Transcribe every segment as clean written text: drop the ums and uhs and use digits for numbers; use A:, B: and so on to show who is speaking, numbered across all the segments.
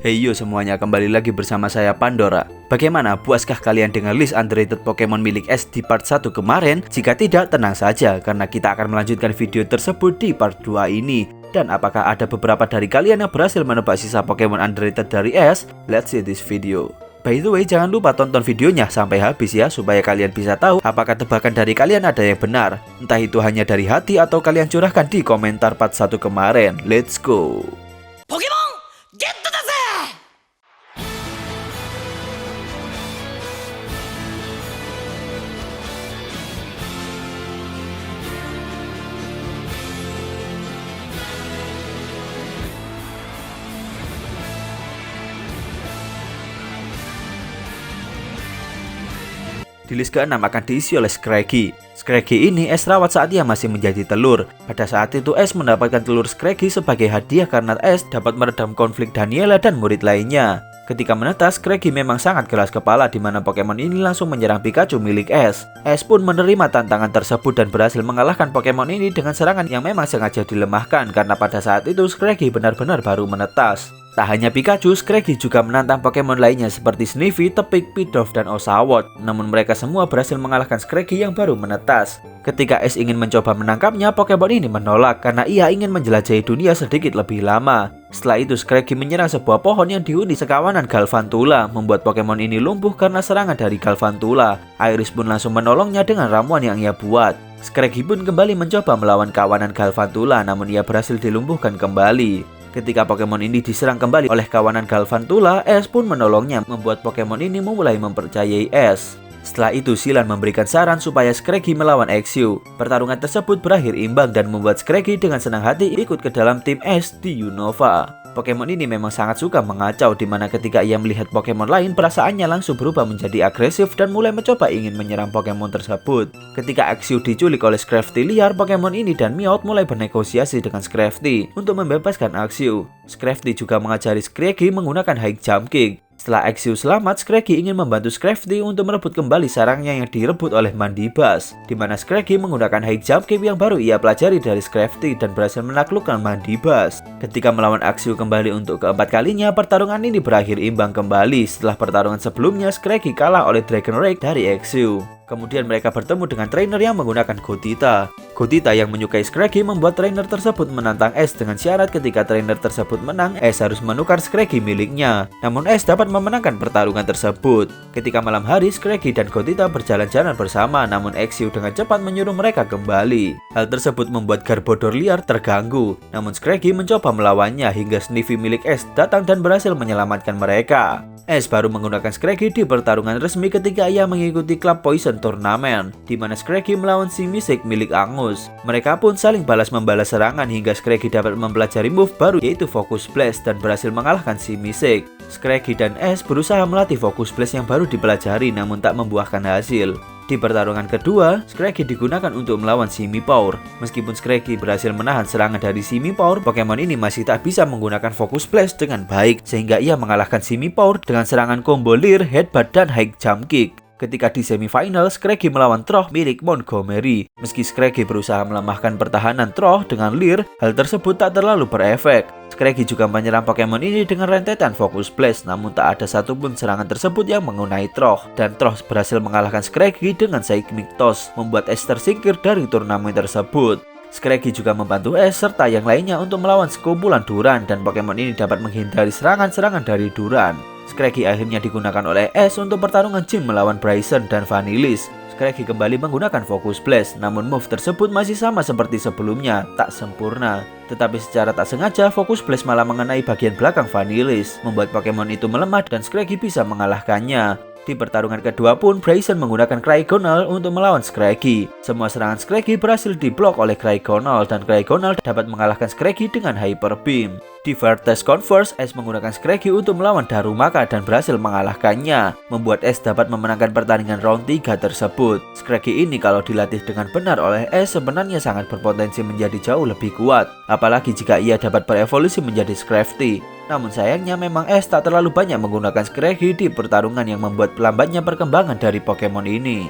A: Hey yo semuanya, kembali lagi bersama saya Pandora. Bagaimana, puaskah kalian dengan list underrated Pokemon milik S di part 1 kemarin? Jika tidak, tenang saja, karena kita akan melanjutkan video tersebut di part 2 ini. Dan apakah ada beberapa dari kalian yang berhasil menebak sisa Pokemon underrated dari S? Let's see this video. By the way, jangan lupa tonton videonya sampai habis ya, supaya kalian bisa tahu apakah tebakan dari kalian ada yang benar. Entah itu hanya dari hati atau kalian curahkan di komentar part 1 kemarin. Let's go!
B: Pokemon Getだぜ!
A: Di list ke-6 akan diisi oleh Scraggy. Scraggy ini S rawat saat ia masih menjadi telur. Pada saat itu S mendapatkan telur Scraggy sebagai hadiah karena S dapat meredam konflik Daniela dan murid lainnya. Ketika menetas, Scraggy memang sangat keras kepala di mana Pokemon ini langsung menyerang Pikachu milik S. S pun menerima tantangan tersebut dan berhasil mengalahkan Pokemon ini dengan serangan yang memang sengaja dilemahkan karena pada saat itu Scraggy benar-benar baru menetas. Tak hanya Pikachu, Scraggy juga menantang Pokemon lainnya seperti Sniffy, Tepik, Pidove, dan Oshawott. Namun mereka semua berhasil mengalahkan Scraggy yang baru menetas. Ketika S ingin mencoba menangkapnya, Pokemon ini menolak karena ia ingin menjelajahi dunia sedikit lebih lama. Setelah itu, Scraggy menyerang sebuah pohon yang dihuni sekawanan Galvantula, membuat Pokemon ini lumpuh karena serangan dari Galvantula. Iris pun langsung menolongnya dengan ramuan yang ia buat. Scraggy pun kembali mencoba melawan kawanan Galvantula, namun ia berhasil dilumpuhkan kembali. Ketika Pokemon ini diserang kembali oleh kawanan Galvantula, S pun menolongnya, membuat Pokemon ini mulai mempercayai S. Setelah itu, Silan memberikan saran supaya Scraggy melawan Exew. Pertarungan tersebut berakhir imbang dan membuat Scraggy dengan senang hati ikut ke dalam tim S di Unova. Pokemon ini memang sangat suka mengacau, dimana ketika ia melihat Pokemon lain, perasaannya langsung berubah menjadi agresif dan mulai mencoba ingin menyerang Pokemon tersebut. Ketika Exew diculik oleh Scrafty liar, Pokemon ini dan Meowth mulai bernegosiasi dengan Scrafty untuk membebaskan Exew. Scrafty juga mengajari Scraggy menggunakan High Jump Kick. Setelah Exew selamat, Scraggy ingin membantu Scrafty untuk merebut kembali sarangnya yang direbut oleh Mandibuzz, di mana Scraggy menggunakan High Jump Kick yang baru ia pelajari dari Scrafty dan berhasil menaklukkan Mandibuzz. Ketika melawan Exew kembali untuk keempat kalinya, pertarungan ini berakhir imbang kembali. Setelah pertarungan sebelumnya, Scraggy kalah oleh Dragon Rage dari Exew. Kemudian mereka bertemu dengan trainer yang menggunakan Gothita. Gothita yang menyukai Scraggy membuat trainer tersebut menantang S dengan syarat ketika trainer tersebut menang, S harus menukar Scraggy miliknya. Namun S dapat memenangkan pertarungan tersebut. Ketika malam hari, Scraggy dan Gothita berjalan-jalan bersama, namun Exew dengan cepat menyuruh mereka kembali. Hal tersebut membuat Garbodor liar terganggu. Namun Scraggy mencoba melawannya hingga Sniffy milik S datang dan berhasil menyelamatkan mereka. S baru menggunakan Scraggy di pertarungan resmi ketika ia mengikuti Club Poison Tournament, di mana Scraggy melawan Simisek milik Angus. Mereka pun saling balas-membalas serangan hingga Scraggy dapat mempelajari move baru yaitu Focus Blast dan berhasil mengalahkan Simisek. Scraggy dan S berusaha melatih Focus Blast yang baru dipelajari namun tak membuahkan hasil. Di pertarungan kedua, Scraggy digunakan untuk melawan Simipour. Meskipun Scraggy berhasil menahan serangan dari Simipour, Pokemon ini masih tak bisa menggunakan Focus Blast dengan baik, sehingga ia mengalahkan Simipour dengan serangan combo Leer, Headbutt, dan High Jump Kick. Ketika di semifinal, Scraggy melawan Troh milik Montgomery. Meski Scraggy berusaha melemahkan pertahanan Troh dengan Leer, hal tersebut tak terlalu berefek. Scraggy juga menyerang Pokemon ini dengan rentetan Focus Blast, namun tak ada satupun serangan tersebut yang mengenai Troh. Dan Troh berhasil mengalahkan Scraggy dengan Seismic Toss, membuat S tersingkir dari turnamen tersebut. Scraggy juga membantu S serta yang lainnya untuk melawan sekumpulan Duran dan Pokemon ini dapat menghindari serangan-serangan dari Duran. Scraggy akhirnya digunakan oleh S untuk pertarungan gym melawan Bryson dan Vanillish. Scraggy kembali menggunakan Focus Blast, namun move tersebut masih sama seperti sebelumnya, tak sempurna. Tetapi secara tak sengaja, Focus Blast malah mengenai bagian belakang Vanillish, membuat Pokemon itu melemah dan Scraggy bisa mengalahkannya. Di pertarungan kedua pun, Bryson menggunakan Cryogonal untuk melawan Scraggy. Semua serangan Scraggy berhasil diblok oleh Cryogonal dan Cryogonal dapat mengalahkan Scraggy dengan Hyper Beam. Di Vertex Converse, S menggunakan Scraggy untuk melawan Darumaka dan berhasil mengalahkannya, membuat S dapat memenangkan pertandingan round 3 tersebut. Scraggy ini kalau dilatih dengan benar oleh S sebenarnya sangat berpotensi menjadi jauh lebih kuat, apalagi jika ia dapat berevolusi menjadi Scrafty. Namun sayangnya memang S tak terlalu banyak menggunakan Scraggy di pertarungan yang membuat lambatnya perkembangan dari Pokemon ini.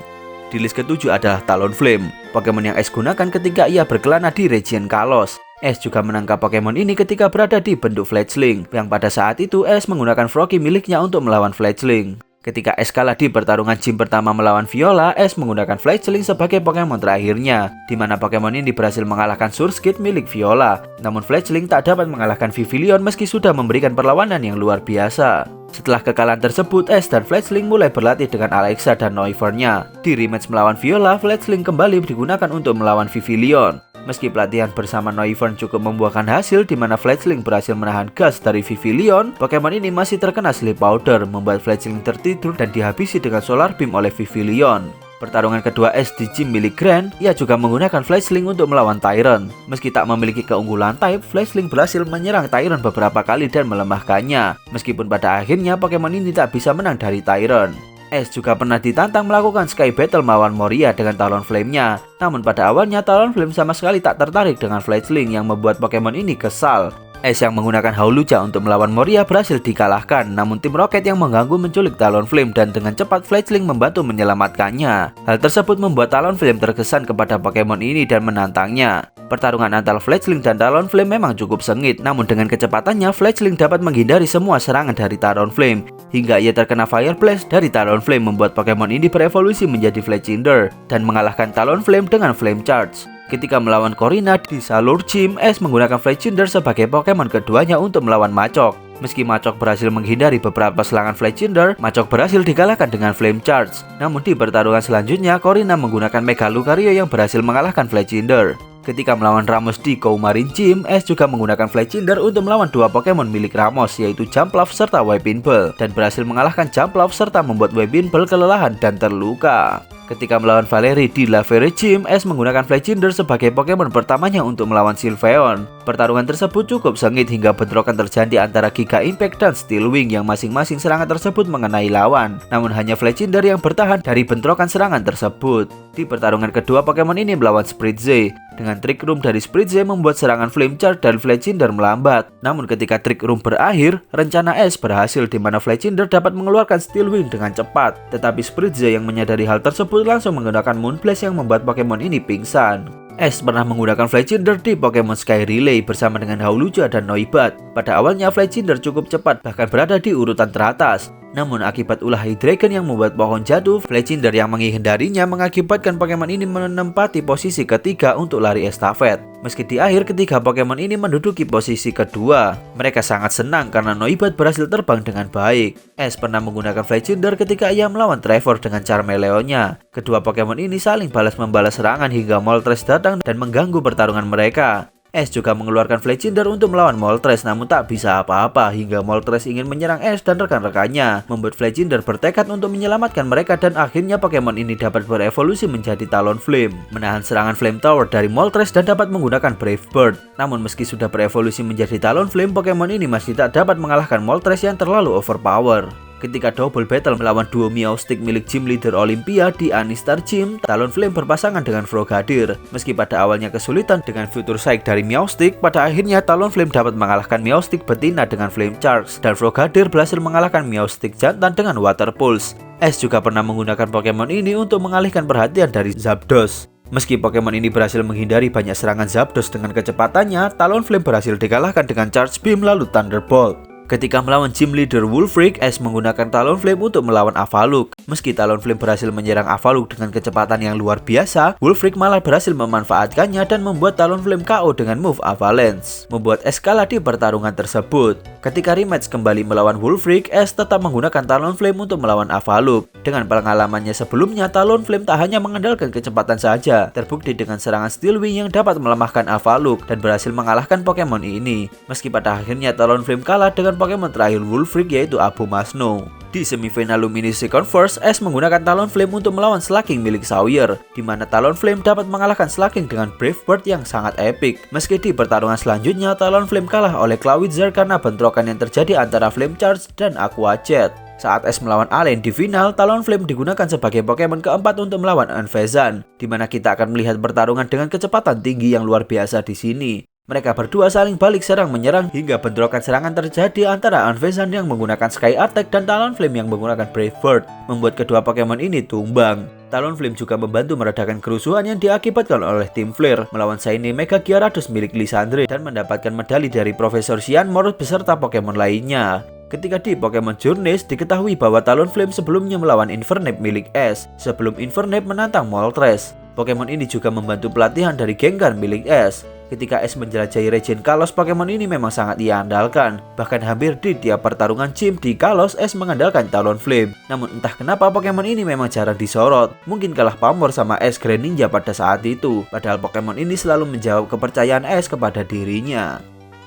A: Di list ke-7 adalah Talonflame, Pokemon yang S gunakan ketika ia berkelana di region Kalos. Ash juga menangkap Pokemon ini ketika berada di bentuk Fledgling, yang pada saat itu Ash menggunakan Froggy miliknya untuk melawan Fledgling. Ketika Ash kalah di pertarungan gym pertama melawan Viola, Ash menggunakan Fledgling sebagai Pokemon terakhirnya, di mana Pokemon ini berhasil mengalahkan Surskit milik Viola. Namun Fledgling tak dapat mengalahkan Vivillon meski sudah memberikan perlawanan yang luar biasa. Setelah kekalahan tersebut, Ash dan Fledgling mulai berlatih dengan Alexa dan Noivern-nya. Di rematch melawan Viola, Fledgling kembali digunakan untuk melawan Vivillon. Meski pelatihan bersama Noivern cukup membuahkan hasil di mana Fledgling berhasil menahan gas dari Vivillon, Pokemon ini masih terkena Sleep Powder, membuat Fledgling tertidur dan dihabisi dengan Solar Beam oleh Vivillon. Pertarungan kedua Ash di gym milik Grant, ia juga menggunakan Fledgling untuk melawan Tyrant. Meski tak memiliki keunggulan type, Fledgling berhasil menyerang Tyrant beberapa kali dan melemahkannya. Meskipun pada akhirnya Pokemon ini tak bisa menang dari Tyrant. Ash juga pernah ditantang melakukan Sky Battle melawan Moria dengan Talonflame-nya. Namun pada awalnya Talonflame sama sekali tak tertarik dengan Fledgling yang membuat Pokemon ini kesal. Ash yang menggunakan Hawlucha untuk melawan Moria berhasil dikalahkan, namun tim Rocket yang mengganggu menculik Talonflame dan dengan cepat Fledgling membantu menyelamatkannya. Hal tersebut membuat Talonflame terkesan kepada Pokemon ini dan menantangnya. Pertarungan antara Fledgling dan Talonflame memang cukup sengit, namun dengan kecepatannya Fledgling dapat menghindari semua serangan dari Talonflame hingga ia terkena Fire Blast dari Talonflame, membuat Pokemon ini berevolusi menjadi Fletchinder dan mengalahkan Talonflame dengan Flame Charge. Ketika melawan Korrina di Salur Gym, Ash menggunakan Fletchinder sebagai Pokemon keduanya untuk melawan Machop. Meski Machop berhasil menghindari beberapa serangan Fletchinder, Machop berhasil dikalahkan dengan Flame Charge. Namun di pertarungan selanjutnya, Korrina menggunakan Mega Lucario yang berhasil mengalahkan Fletchinder. Ketika melawan Ramos di Coumarin Gym, Ash juga menggunakan Fletchinder untuk melawan dua Pokemon milik Ramos, yaitu Jumpluff serta Weepinbell, dan berhasil mengalahkan Jumpluff serta membuat Weepinbell kelelahan dan terluka. Ketika melawan Valerie di Lavere Gym, Ash menggunakan Fletchinder sebagai Pokemon pertamanya untuk melawan Sylveon. Pertarungan tersebut cukup sengit hingga bentrokan terjadi antara Giga Impact dan Steel Wing yang masing-masing serangan tersebut mengenai lawan. Namun hanya Fletchinder yang bertahan dari bentrokan serangan tersebut. Di pertarungan kedua, Pokemon ini melawan Spritzee. Dengan Trick Room dari Spritzee membuat serangan Flame Charge dan Fletchinder melambat. Namun ketika Trick Room berakhir, rencana Ash berhasil di mana Fletchinder dapat mengeluarkan Steel Wing dengan cepat. Tetapi Spritzee yang menyadari hal tersebut langsung menggunakan Moonblast yang membuat Pokemon ini pingsan. Ash pernah menggunakan Fletchinder di Pokemon Sky Relay bersama dengan Hawlucha dan Noibat. Pada awalnya Fletchinder cukup cepat, bahkan berada di urutan teratas. Namun akibat ulah Hydreigon yang membuat pohon jatuh, Fletchinder yang menghindarinya mengakibatkan Pokemon ini menempati posisi ketiga untuk lari estafet. Meski di akhir ketiga Pokemon ini menduduki posisi kedua, mereka sangat senang karena Noibat berhasil terbang dengan baik. Ash pernah menggunakan Fletchinder ketika ia melawan Trevor dengan Charmeleon-nya. Kedua Pokemon ini saling balas-membalas serangan hingga Moltres datang dan mengganggu pertarungan mereka. Ash juga mengeluarkan Fletchinder untuk melawan Moltres, namun tak bisa apa-apa hingga Moltres ingin menyerang Ash dan rekan-rekannya, membuat Fletchinder bertekad untuk menyelamatkan mereka dan akhirnya Pokemon ini dapat berevolusi menjadi Talonflame, menahan serangan Flamethrower dari Moltres dan dapat menggunakan Brave Bird. Namun meski sudah berevolusi menjadi Talonflame, Pokemon ini masih tak dapat mengalahkan Moltres yang terlalu overpower. Ketika double battle melawan duo Meowstic milik Gym Leader Olympia di Anistar Gym, Talonflame berpasangan dengan Frogadier. Meski pada awalnya kesulitan dengan Future Psych dari Meowstic, pada akhirnya Talonflame dapat mengalahkan Meowstic betina dengan Flame Charge, dan Frogadier berhasil mengalahkan Meowstic jantan dengan Water Pulse. Ash juga pernah menggunakan Pokemon ini untuk mengalihkan perhatian dari Zapdos. Meski Pokemon ini berhasil menghindari banyak serangan Zapdos dengan kecepatannya, Talonflame berhasil dikalahkan dengan Charge Beam lalu Thunderbolt. Ketika melawan Gym Leader Wulfric, Ash menggunakan Talonflame untuk melawan Avalugg. Meski Talonflame berhasil menyerang Avalugg dengan kecepatan yang luar biasa, Wulfric malah berhasil memanfaatkannya dan membuat Talonflame KO dengan move Avalanche, membuat Ash kalah di pertarungan tersebut. Ketika rematch kembali melawan Wulfric, Ash tetap menggunakan Talonflame untuk melawan Avalugg. Dengan pengalamannya sebelumnya, Talonflame tak hanya mengandalkan kecepatan saja, terbukti dengan serangan Steel Wing yang dapat melemahkan Avalugg dan berhasil mengalahkan Pokemon ini. Meski pada akhirnya Talonflame kalah dengan Pokemon terakhir Wulfric yaitu Abomasnow. Di semifinal Luminosity Converse, Ash menggunakan Talonflame untuk melawan Slaking milik Sawyer, di mana Talonflame dapat mengalahkan Slaking dengan Brave Bird yang sangat epic. Meski di pertarungan selanjutnya, Talonflame kalah oleh Clawitzer karena bentrokan yang terjadi antara Flame Charge dan Aqua Jet. Saat Ash melawan Alain di final, Talonflame digunakan sebagai Pokemon keempat untuk melawan Unfezant, di mana kita akan melihat pertarungan dengan kecepatan tinggi yang luar biasa di sini. Mereka berdua saling balik serang menyerang hingga bentrokan serangan terjadi antara Unfezant yang menggunakan Sky Attack dan Talonflame yang menggunakan Brave Bird, membuat kedua Pokemon ini tumbang. Talonflame juga membantu meredakan kerusuhan yang diakibatkan oleh tim Flare melawan Shiny Mega Gyarados milik Lysandre dan mendapatkan medali dari Profesor Cyanmore beserta Pokemon lainnya. Ketika di Pokemon Journeys diketahui bahwa Talonflame sebelumnya melawan Infernape milik Ash sebelum Infernape menantang Moltres. Pokemon ini juga membantu pelatihan dari Gengar milik Ash. Ketika Ash menjelajahi region Kalos, Pokemon ini memang sangat ia andalkan. Bahkan hampir di tiap pertarungan gym di Kalos, Ash mengandalkan Talonflame. Namun entah kenapa Pokemon ini memang jarang disorot. Mungkin kalah pamor sama Ash Greninja pada saat itu. Padahal Pokemon ini selalu menjawab kepercayaan Ash kepada dirinya.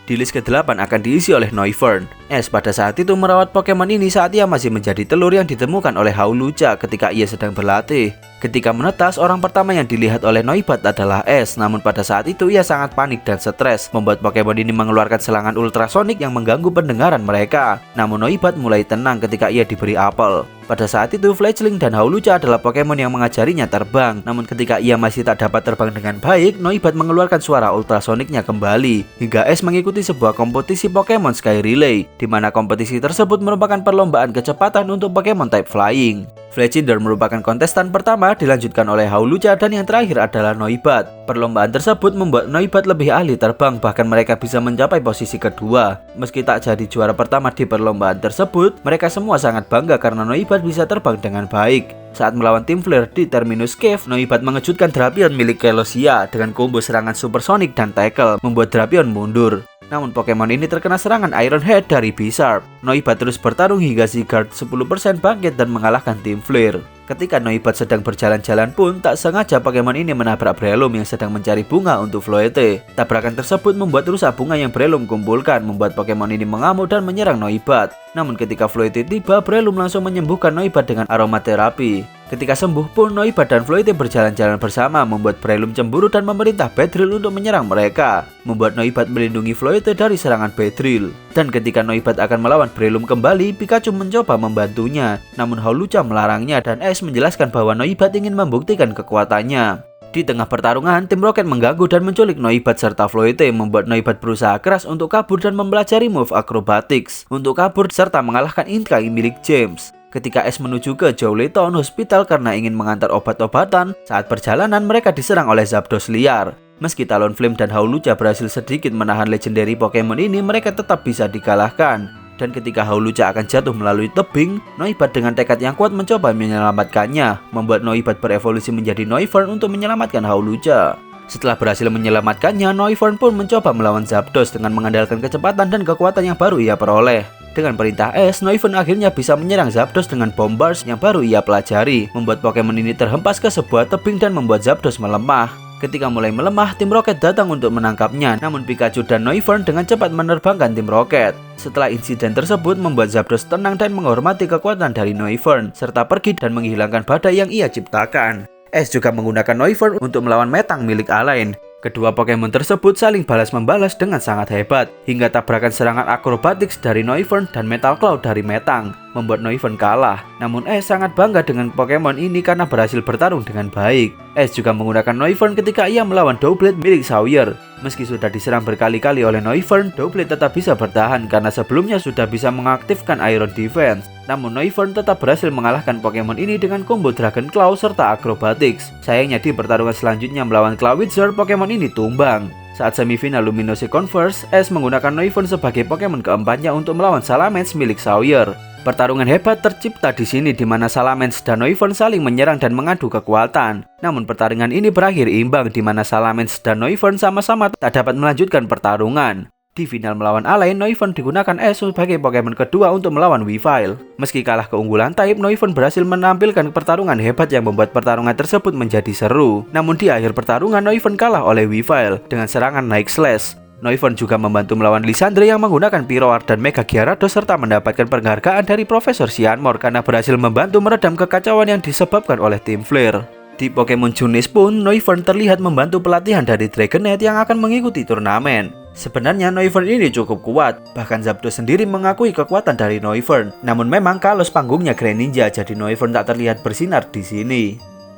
A: Di list ke-8 akan diisi oleh Noivern. Ash pada saat itu merawat Pokemon ini saat ia masih menjadi telur yang ditemukan oleh Hawlucha ketika ia sedang berlatih. Ketika menetas, orang pertama yang dilihat oleh Noibat adalah Ash, namun pada saat itu ia sangat panik dan stres, membuat Pokemon ini mengeluarkan serangan ultrasonik yang mengganggu pendengaran mereka. Namun Noibat mulai tenang ketika ia diberi apel. Pada saat itu, Fledgling dan Hawlucha adalah Pokemon yang mengajarinya terbang. Namun ketika ia masih tak dapat terbang dengan baik, Noibat mengeluarkan suara ultrasoniknya kembali. Hingga Ash mengikuti sebuah kompetisi Pokemon Sky Relay, di mana kompetisi tersebut merupakan perlombaan kecepatan untuk Pokemon type Flying. Fletchinder merupakan kontestan pertama, dilanjutkan oleh Hawlucha, dan yang terakhir adalah Noibat. Perlombaan tersebut membuat Noibat lebih ahli terbang, bahkan mereka bisa mencapai posisi kedua. Meski tak jadi juara pertama di perlombaan tersebut, mereka semua sangat bangga karena Noibat bisa terbang dengan baik. Saat melawan tim Flare di Terminus Cave, Noibat mengejutkan Drapion milik Kelosia dengan combo serangan Supersonic dan Tackle, membuat Drapion mundur. Namun Pokemon ini terkena serangan Iron Head dari Bisharp. Noibat terus bertarung hingga Zygarde 10% bangkit dan mengalahkan tim Flare. Ketika Noibat sedang berjalan-jalan pun, tak sengaja Pokemon ini menabrak Breloom yang sedang mencari bunga untuk Floete. Tabrakan tersebut membuat rusak bunga yang Breloom kumpulkan, membuat Pokemon ini mengamuk dan menyerang Noibat. Namun ketika Floete tiba, Breloom langsung menyembuhkan Noibat dengan aromaterapi. Ketika sembuh pun, Noibat dan Floete berjalan-jalan bersama, membuat Breloom cemburu dan memerintah Beedrill untuk menyerang mereka, membuat Noibat melindungi Floete dari serangan Beedrill. Dan ketika Noibat akan melawan Breloom kembali, Pikachu mencoba membantunya, namun Hawlucha melarangnya dan Ash menjelaskan bahwa Noibat ingin membuktikan kekuatannya. Di tengah pertarungan, tim Rocket mengganggu dan menculik Noibat serta Floete, membuat Noibat berusaha keras untuk kabur dan mempelajari move acrobatics untuk kabur serta mengalahkan Inkai milik James. Ketika Ash menuju ke Jowleton Hospital karena ingin mengantar obat-obatan, saat perjalanan mereka diserang oleh Zapdos liar. Meski Talonflame dan Hawlucha berhasil sedikit menahan legendary Pokemon ini, mereka tetap bisa dikalahkan. Dan ketika Hawlucha akan jatuh melalui tebing, Noibat dengan tekad yang kuat mencoba menyelamatkannya, membuat Noibat berevolusi menjadi Noivern untuk menyelamatkan Hawlucha. Setelah berhasil menyelamatkannya, Noivern pun mencoba melawan Zapdos dengan mengandalkan kecepatan dan kekuatan yang baru ia peroleh. Dengan perintah Ash, Noivern akhirnya bisa menyerang Zapdos dengan Bombars yang baru ia pelajari, membuat Pokemon ini terhempas ke sebuah tebing dan membuat Zapdos melemah. Ketika mulai melemah, tim Rocket datang untuk menangkapnya, namun Pikachu dan Noivern dengan cepat menerbangkan tim Rocket. Setelah insiden tersebut membuat Zapdos tenang dan menghormati kekuatan dari Noivern, serta pergi dan menghilangkan badai yang ia ciptakan. Ash juga menggunakan Noivern untuk melawan Metang milik Alain. Kedua Pokemon tersebut saling balas-membalas dengan sangat hebat, hingga tabrakan serangan akrobatics dari Noivern dan Metal Claw dari Metang, membuat Noivern kalah. Namun Ash sangat bangga dengan Pokemon ini karena berhasil bertarung dengan baik. Ash juga menggunakan Noivern ketika ia melawan Doublade milik Sawyer. Meski sudah diserang berkali-kali oleh Noivern, Doublade tetap bisa bertahan karena sebelumnya sudah bisa mengaktifkan Iron Defense. Namun Noivern tetap berhasil mengalahkan Pokemon ini dengan combo Dragon Claw serta Acrobatics. Sayangnya di pertarungan selanjutnya melawan Clawitzer, Pokemon ini tumbang. Saat semifinal Luminosity Converse, Ash menggunakan Noivern sebagai Pokemon keempatnya untuk melawan Salamence milik Sawyer. Pertarungan hebat tercipta di sini di mana Salamence dan Noivern saling menyerang dan mengadu kekuatan. Namun pertarungan ini berakhir imbang di mana Salamence dan Noivern sama-sama tak dapat melanjutkan pertarungan. Di final melawan Alain, Noivern digunakan Ash sebagai Pokemon kedua untuk melawan Weavile. Meski kalah keunggulan type, Noivern berhasil menampilkan pertarungan hebat yang membuat pertarungan tersebut menjadi seru. Namun di akhir pertarungan, Noivern kalah oleh Weavile dengan serangan Night Slash. Noivern juga membantu melawan Lysandre yang menggunakan Pyroar dan Mega Gyarados serta mendapatkan penghargaan dari Profesor Cyanmore karena berhasil membantu meredam kekacauan yang disebabkan oleh tim Flare. Di Pokemon Journeys pun, Noivern terlihat membantu pelatihan dari Dragonite yang akan mengikuti turnamen. Sebenarnya Noivern ini cukup kuat, bahkan Zapdos sendiri mengakui kekuatan dari Noivern. Namun memang Kalos panggungnya Greninja, jadi Noivern tak terlihat bersinar di sini.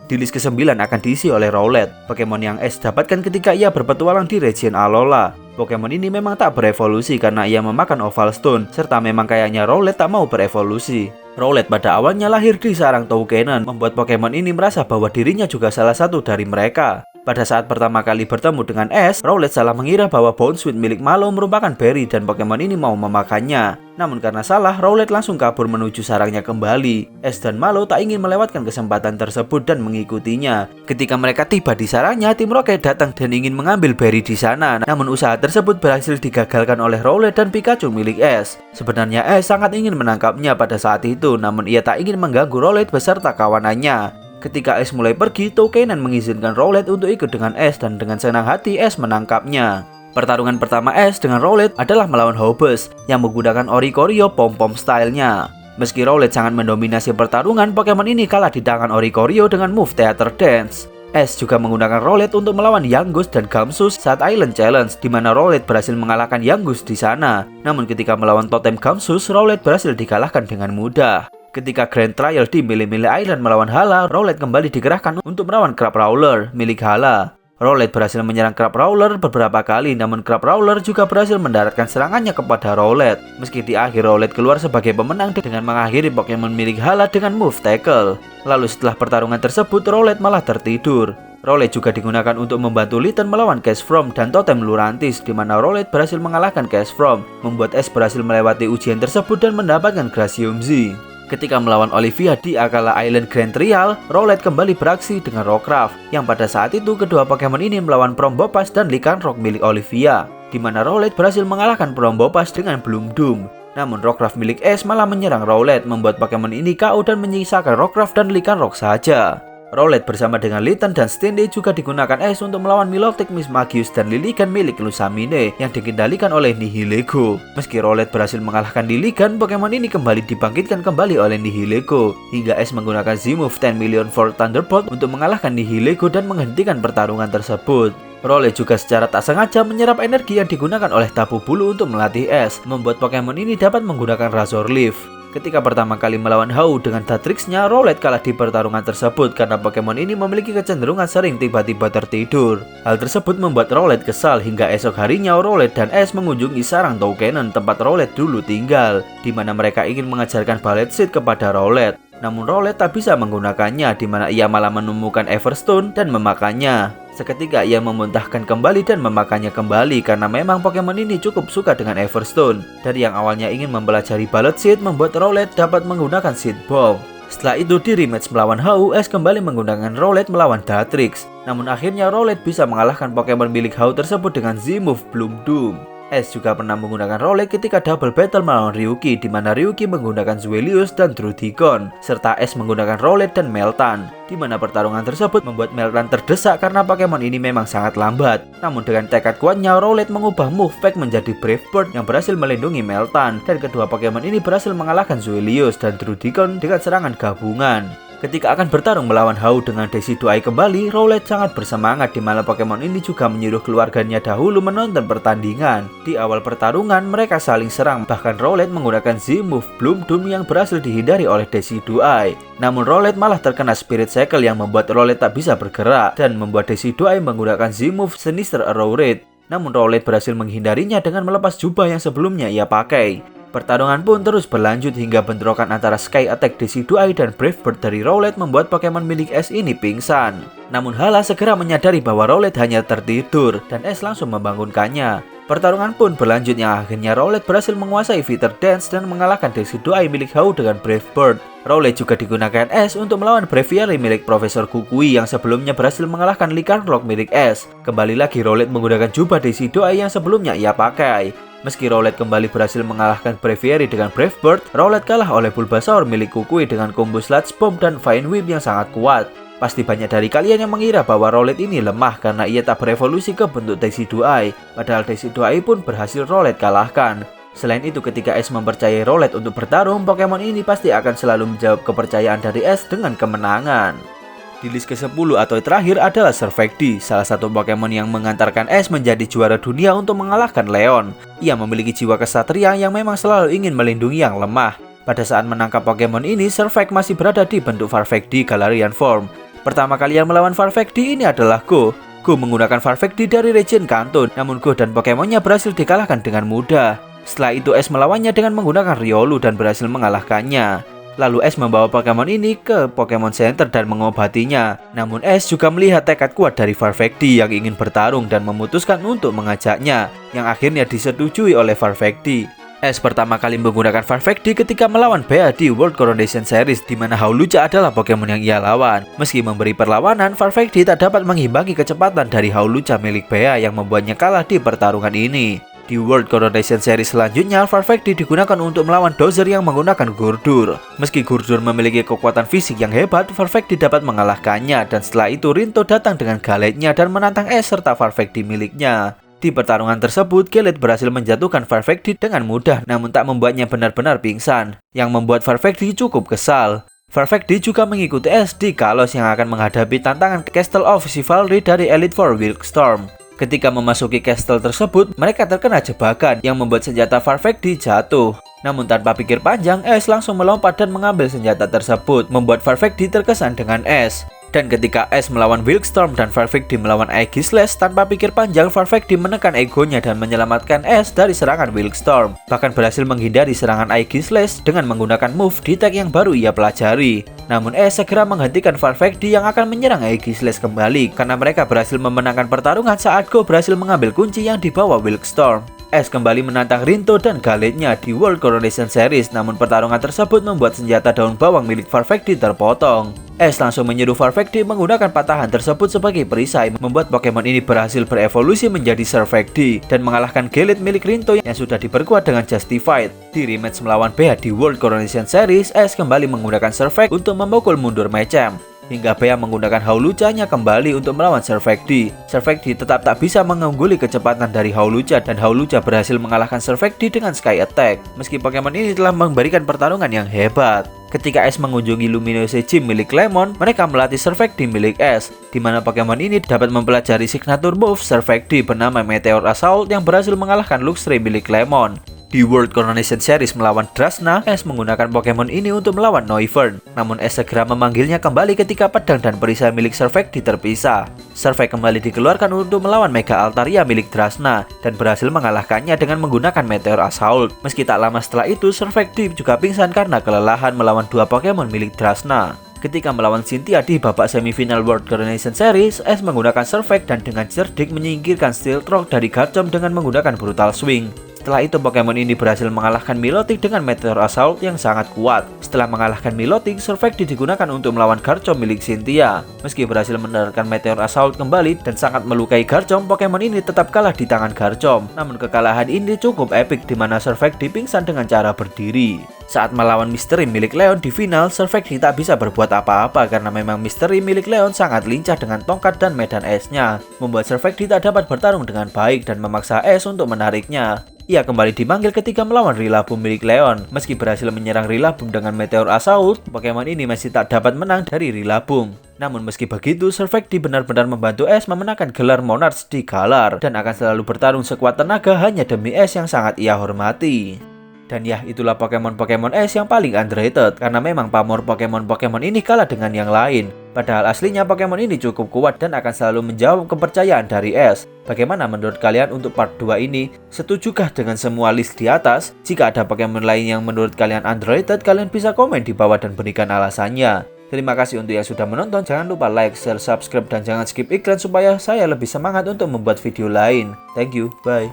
A: Di list ke-9 akan diisi oleh Rowlet, Pokemon yang Ash dapatkan ketika ia berpetualang di region Alola. Pokemon ini memang tak berevolusi karena ia memakan Oval Stone, serta memang kayaknya Rowlet tak mau berevolusi. Rowlet pada awalnya lahir di sarang Toucannon, membuat Pokemon ini merasa bahwa dirinya juga salah satu dari mereka. Pada saat pertama kali bertemu dengan Ash, Rowlet salah mengira bahwa Bounsweet milik Mallow merupakan berry dan Pokemon ini mau memakannya. Namun karena salah, Rowlet langsung kabur menuju sarangnya kembali. Ash dan Mallow tak ingin melewatkan kesempatan tersebut dan mengikutinya. Ketika mereka tiba di sarangnya, tim Rocket datang dan ingin mengambil berry di sana. Namun usaha tersebut berhasil digagalkan oleh Rowlet dan Pikachu milik Ash. Sebenarnya Ash sangat ingin menangkapnya pada saat itu, namun ia tak ingin mengganggu Rowlet beserta kawanannya. Ketika Ash mulai pergi, Toucannon mengizinkan Rowlet untuk ikut dengan Ash dan dengan senang hati Ash menangkapnya. Pertarungan pertama Ash dengan Rowlet adalah melawan Hobus yang menggunakan Oricorio pom-pom stylenya. Meski Rowlet sangat mendominasi pertarungan, Pokemon ini kalah di tangan Oricorio dengan move Theater Dance. Ash juga menggunakan Rowlet untuk melawan Yangus dan Gamsus saat Island Challenge, di mana Rowlet berhasil mengalahkan Yangus di sana. Namun ketika melawan Totem Gamsus, Rowlet berhasil dikalahkan dengan mudah. Ketika Grand Trial di Mele-Mele Island melawan Hala, Rowlet kembali dikerahkan untuk melawan Crabrawler milik Hala. Rowlet berhasil menyerang Crabrawler beberapa kali, namun Crabrawler juga berhasil mendaratkan serangannya kepada Rowlet. Meski di akhir Rowlet keluar sebagai pemenang dengan mengakhiri Pokemon milik Hala dengan move Tackle. Lalu setelah pertarungan tersebut, Rowlet malah tertidur. Rowlet juga digunakan untuk membantu Litten melawan Cashfrom dan Totem Lurantis, di mana Rowlet berhasil mengalahkan Cashfrom, membuat Ash berhasil melewati ujian tersebut dan mendapatkan Glacium Z. Ketika melawan Olivia di Akala Island Grand Trial, Rowlet kembali beraksi dengan Rockruff, yang pada saat itu kedua Pokemon ini melawan Prombopas dan Lycanroc milik Olivia, di mana Rowlet berhasil mengalahkan Prombopas dengan Bloom Doom. Namun Rockruff milik Ash malah menyerang Rowlet, membuat Pokemon ini KO dan menyisakan Rockruff dan Lycanroc saja. Rowlet bersama dengan Litten dan Stende juga digunakan Ash untuk melawan Milotic Mismagius dan Lilligant milik Lusamine yang dikendalikan oleh Nihilego. Meski Rowlet berhasil mengalahkan Lilligant, Pokemon ini kembali dibangkitkan kembali oleh Nihilego, hingga Ash menggunakan Z-Move 10 Million Volt Thunderbolt untuk mengalahkan Nihilego dan menghentikan pertarungan tersebut. Rowlet juga secara tak sengaja menyerap energi yang digunakan oleh Tapu Bulu untuk melatih Ash, membuat Pokemon ini dapat menggunakan Razor Leaf. Ketika pertama kali melawan Hau dengan Dartrix-nya, Rowlet kalah di pertarungan tersebut karena Pokemon ini memiliki kecenderungan sering tiba-tiba tertidur. Hal tersebut membuat Rowlet kesal hingga esok harinya Rowlet dan Ash mengunjungi sarang Toucannon tempat Rowlet dulu tinggal, di mana mereka ingin mengajarkan Ballet Seed kepada Rowlet. Namun Rowlet tak bisa menggunakannya, di mana ia malah menemukan Everstone dan memakannya. Seketika ia memuntahkan kembali dan memakannya kembali karena memang Pokemon ini cukup suka dengan Everstone. Dari yang awalnya ingin mempelajari Ballet Seed membuat Rowlet dapat menggunakan Seed Bomb. Setelah itu di rematch melawan Hau, Ash kembali menggunakan Rowlet melawan Dartrix. Namun akhirnya Rowlet bisa mengalahkan Pokemon milik Hau tersebut dengan Z-Move Bloom Doom. Ash juga pernah menggunakan Rowlet ketika double battle melawan Ryuki, di mana Ryuki menggunakan Zweilous dan Druddigon, serta Ash menggunakan Rowlet dan Meltan, di mana pertarungan tersebut membuat Meltan terdesak karena Pokemon ini memang sangat lambat. Namun dengan tekad kuatnya, Rowlet mengubah move pack menjadi Brave Bird yang berhasil melindungi Meltan, dan kedua Pokemon ini berhasil mengalahkan Zweilous dan Druddigon dengan serangan gabungan. Ketika akan bertarung melawan Hau dengan Decidueye kembali, Rowlet sangat bersemangat, di mana Pokemon ini juga menyuruh keluarganya dahulu menonton pertandingan. Di awal pertarungan, mereka saling serang, bahkan Rowlet menggunakan Z-Move Bloom Doom yang berhasil dihindari oleh Decidueye. Namun Rowlet malah terkena Spirit Cycle yang membuat Rowlet tak bisa bergerak, dan membuat Decidueye menggunakan Z-Move Sinister Arrow Raid. Namun Rowlet berhasil menghindarinya dengan melepas jubah yang sebelumnya ia pakai. Pertarungan pun terus berlanjut hingga bentrokan antara Sky Attack Decidueye dan Brave Bird dari Rowlet membuat Pokemon milik Ash ini pingsan. Namun Hala segera menyadari bahwa Rowlet hanya tertidur dan Ash langsung membangunkannya. Pertarungan pun berlanjut yang akhirnya Rowlet berhasil menguasai Fighter Dance dan mengalahkan Decidueye milik Hau dengan Brave Bird. Rowlet juga digunakan Ash untuk melawan Braviary milik Profesor Kukui yang sebelumnya berhasil mengalahkan Lycanroc milik Ash. Kembali lagi Rowlet menggunakan jubah Decidueye yang sebelumnya ia pakai. Meski Rowlet kembali berhasil mengalahkan Braviary dengan Brave Bird, Rowlet kalah oleh Bulbasaur milik Kukui dengan combo Sludge Bomb dan Vine Whip yang sangat kuat. Pasti banyak dari kalian yang mengira bahwa Rowlet ini lemah karena ia tak berevolusi ke bentuk Decidueye, padahal Decidueye pun berhasil Rowlet kalahkan. Selain itu, ketika Ash mempercayai Rowlet untuk bertarung, Pokemon ini pasti akan selalu menjawab kepercayaan dari Ash dengan kemenangan. Di list ke-10 atau terakhir adalah Servekdi, salah satu Pokemon yang mengantarkan Ash menjadi juara dunia untuk mengalahkan Leon. Ia memiliki jiwa kesatria yang memang selalu ingin melindungi yang lemah. Pada saat menangkap Pokemon ini, Servek masih berada di bentuk Farfetch'd Galarian Form. Pertama kali yang melawan Farfetch'd ini adalah Go. Go menggunakan Farfetch'd dari region Kanto, namun Go dan Pokemonnya berhasil dikalahkan dengan mudah. Setelah itu Ash melawannya dengan menggunakan Riolu dan berhasil mengalahkannya. Lalu Ash membawa Pokemon ini ke Pokemon Center dan mengobatinya. Namun Ash juga melihat tekad kuat dari Farfetch'd yang ingin bertarung dan memutuskan untuk mengajaknya, yang akhirnya disetujui oleh Farfetch'd. Ash pertama kali menggunakan Farfetch'd ketika melawan Bea di World Coronation Series, di mana Hawlucha adalah Pokemon yang ia lawan. Meski memberi perlawanan, Farfetch'd tak dapat mengimbangi kecepatan dari Hawlucha milik Bea yang membuatnya kalah di pertarungan ini. Di World Coronation Series selanjutnya, Farfetch'd digunakan untuk melawan Dozer yang menggunakan Gurdur. Meski Gurdur memiliki kekuatan fisik yang hebat, Farfetch'd dapat mengalahkannya, dan setelah itu Rinto datang dengan Galetnya dan menantang Ash serta Farfetch'd miliknya. Di pertarungan tersebut, Galet berhasil menjatuhkan Farfetch'd dengan mudah, namun tak membuatnya benar-benar pingsan, yang membuat Farfetch'd cukup kesal. Farfetch'd juga mengikuti Ash di Kalos yang akan menghadapi tantangan Castle of Chivalry dari Elite Four Wildstorm. Ketika memasuki castle tersebut, mereka terkena jebakan yang membuat senjata Farfetch'd jatuh. Namun tanpa pikir panjang, Ash langsung melompat dan mengambil senjata tersebut, membuat Farfetch'd terkesan dengan Ash. Dan ketika Ash melawan Wildstorm dan Farfetch'd melawan Aegislash, tanpa pikir panjang Farfetch'd menekan egonya dan menyelamatkan Ash dari serangan Wildstorm. Bahkan berhasil menghindari serangan Aegislash dengan menggunakan move detect yang baru ia pelajari. Namun Ash segera menghentikan Farfetch'd yang akan menyerang Aegislash kembali karena mereka berhasil memenangkan pertarungan saat Go berhasil mengambil kunci yang dibawa Wildstorm. Ash kembali menantang Rinto dan Galetnya di World Coronation Series, namun pertarungan tersebut membuat senjata daun bawang milik Farfetch'd terpotong. Ash langsung menyuruh Farfetch'd menggunakan patahan tersebut sebagai perisai, membuat Pokemon ini berhasil berevolusi menjadi Servek'd dan mengalahkan Galet milik Rinto yang sudah diperkuat dengan Justified. Di rematch melawan Bea di World Coronation Series, Ash kembali menggunakan Servek'd untuk memukul mundur Machamp. Hingga Bea menggunakan Hawlucha-nya kembali untuk melawan Servek'd. Servek'd tetap tak bisa mengungguli kecepatan dari Hawlucha dan Hawlucha berhasil mengalahkan Servek'd dengan Sky Attack. Meski Pokemon ini telah memberikan pertarungan yang hebat. Ketika Ash mengunjungi Luminosity Gym milik Lemon, mereka melatih Servek'd milik Ash, di mana Pokemon ini dapat mempelajari signature move Servek'd bernama Meteor Assault yang berhasil mengalahkan Luxray milik Lemon. Di World Coronation Series melawan Drasna, Ash menggunakan Pokemon ini untuk melawan Noivern. Namun Ash segera memanggilnya kembali ketika pedang dan perisai milik Servek'd terpisah. Servek'd kembali dikeluarkan untuk melawan Mega Altaria milik Drasna dan berhasil mengalahkannya dengan menggunakan Meteor Assault. Meski tak lama setelah itu, Servek'd juga pingsan karena kelelahan melawan dua Pokemon milik Drasna. Ketika melawan Cynthia di babak semifinal World Coronation Series, Ash menggunakan Servek'd dan dengan cerdik menyingkirkan Steel Rock dari Garchomp dengan menggunakan Brutal Swing. Setelah itu Pokemon ini berhasil mengalahkan Milotic dengan Meteor Assault yang sangat kuat. Setelah mengalahkan Milotic, Servek'd digunakan untuk melawan Garchomp milik Cynthia. Meski berhasil menerapkan Meteor Assault kembali dan sangat melukai Garchomp, Pokemon ini tetap kalah di tangan Garchomp. Namun kekalahan ini cukup epik di mana Servek'd dipingsan dengan cara berdiri. Saat melawan Misteri milik Leon di final, Servek'd tak bisa berbuat apa-apa karena memang Misteri milik Leon sangat lincah dengan tongkat dan medan esnya, membuat Servek'd tak dapat bertarung dengan baik dan memaksa Ash untuk menariknya. Ia kembali dimanggil ketika melawan Rillaboom milik Leon. Meski berhasil menyerang Rillaboom dengan Meteor Assault, Pokemon ini masih tak dapat menang dari Rillaboom. Namun meski begitu, Servek'd benar-benar membantu Ash memenangkan gelar Monarch di Galar dan akan selalu bertarung sekuat tenaga hanya demi Ash yang sangat ia hormati. Dan ya, itulah Pokemon Ash yang paling underrated karena memang pamor Pokemon ini kalah dengan yang lain. Padahal aslinya Pokemon ini cukup kuat dan akan selalu menjawab kepercayaan dari Ash. Bagaimana menurut kalian untuk part 2 ini? Setujukah dengan semua list di atas? Jika ada Pokemon lain yang menurut kalian underrated, kalian bisa komen di bawah dan berikan alasannya. Terima kasih untuk yang sudah menonton. Jangan lupa like, share, subscribe, dan jangan skip iklan supaya saya lebih semangat untuk membuat video lain. Thank you, bye.